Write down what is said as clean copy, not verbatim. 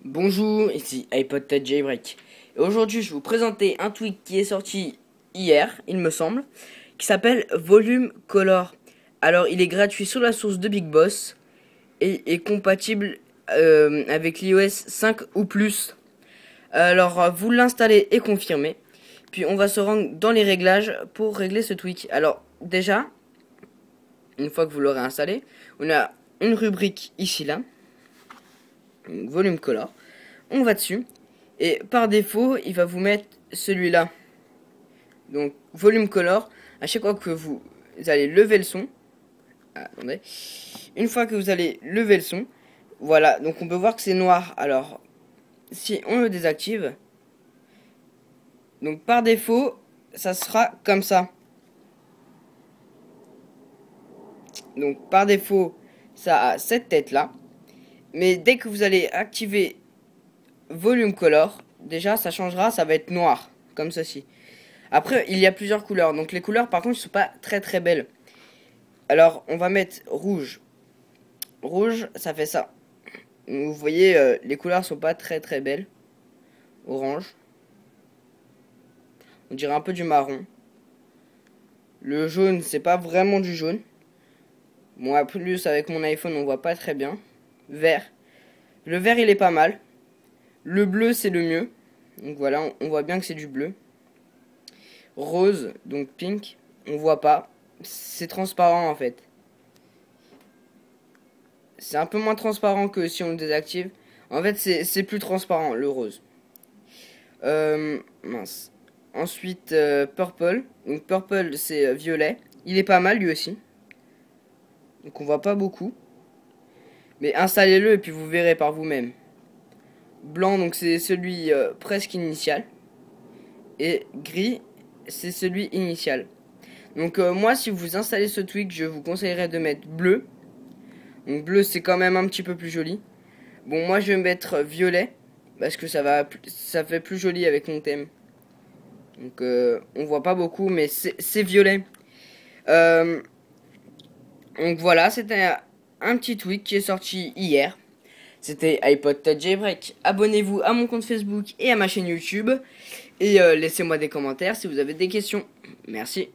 Bonjour, ici iPod Touch Jailbreak. Et aujourd'hui, je vais vous présenter un tweak qui est sorti hier, il me semble, qui s'appelle Volume Color. Alors, il est gratuit sur la source de Big Boss et est compatible avec l'iOS 5 ou plus. Alors, vous l'installez et confirmez. Puis, on va se rendre dans les réglages pour régler ce tweak. Alors, déjà, une fois que vous l'aurez installé, on a une rubrique ici, là, donc, Volume Color. On va dessus. Et par défaut, il va vous mettre celui-là. Donc, volume color. À chaque fois que vous allez lever le son. Attendez. Une fois que vous allez lever le son. Voilà. Donc, on peut voir que c'est noir. Alors, si on le désactive. Donc, par défaut, ça sera comme ça. Donc, par défaut, ça a cette tête-là. Mais dès que vous allez activer volume color, déjà, ça changera. Ça va être noir. Comme ceci. Après, il y a plusieurs couleurs. Donc les couleurs, par contre, ne sont pas très très belles. Alors, on va mettre rouge. Rouge, ça fait ça. Vous voyez, les couleurs sont pas très très belles. Orange. On dirait un peu du marron. Le jaune, c'est pas vraiment du jaune. Moi, plus avec mon iPhone, on voit pas très bien. Vert. Le vert, il est pas mal. Le bleu, c'est le mieux. Donc voilà, on voit bien que c'est du bleu. Rose, donc pink, on voit pas. C'est transparent en fait. C'est un peu moins transparent que si on le désactive. En fait, c'est plus transparent, le rose. Mince. Ensuite, purple. Donc purple, c'est violet. Il est pas mal lui aussi. Donc on voit pas beaucoup. Mais installez-le et puis vous verrez par vous-même. Blanc, donc c'est celui presque initial. Et gris, c'est celui initial. Donc moi, si vous installez ce tweak, je vous conseillerais de mettre bleu. Donc bleu, c'est quand même un petit peu plus joli. Bon, moi je vais mettre violet parce que ça fait plus joli avec mon thème. Donc on voit pas beaucoup, mais c'est violet. Donc voilà, c'était un petit tweak qui est sorti hier. C'était iPod Touch Jailbreak. Abonnez-vous à mon compte Facebook et à ma chaîne YouTube. Et laissez-moi des commentaires si vous avez des questions. Merci.